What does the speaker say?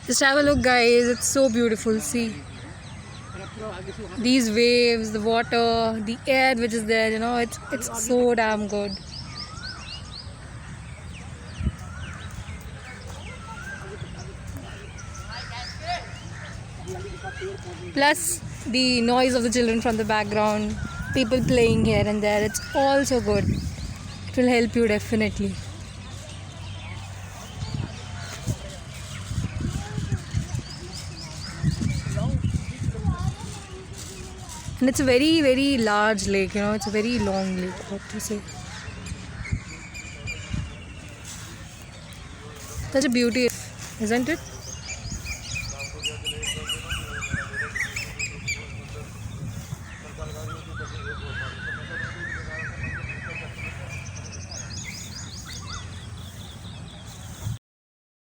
Just have a look, guys. It's so beautiful. See these waves, the water, the air which is there. It's so damn good. Plus the noise of the children from the background, people playing here and there. It's also good. It will help you definitely. And it's a very, very large lake, it's a very long lake, what to say. Such a beauty, isn't it?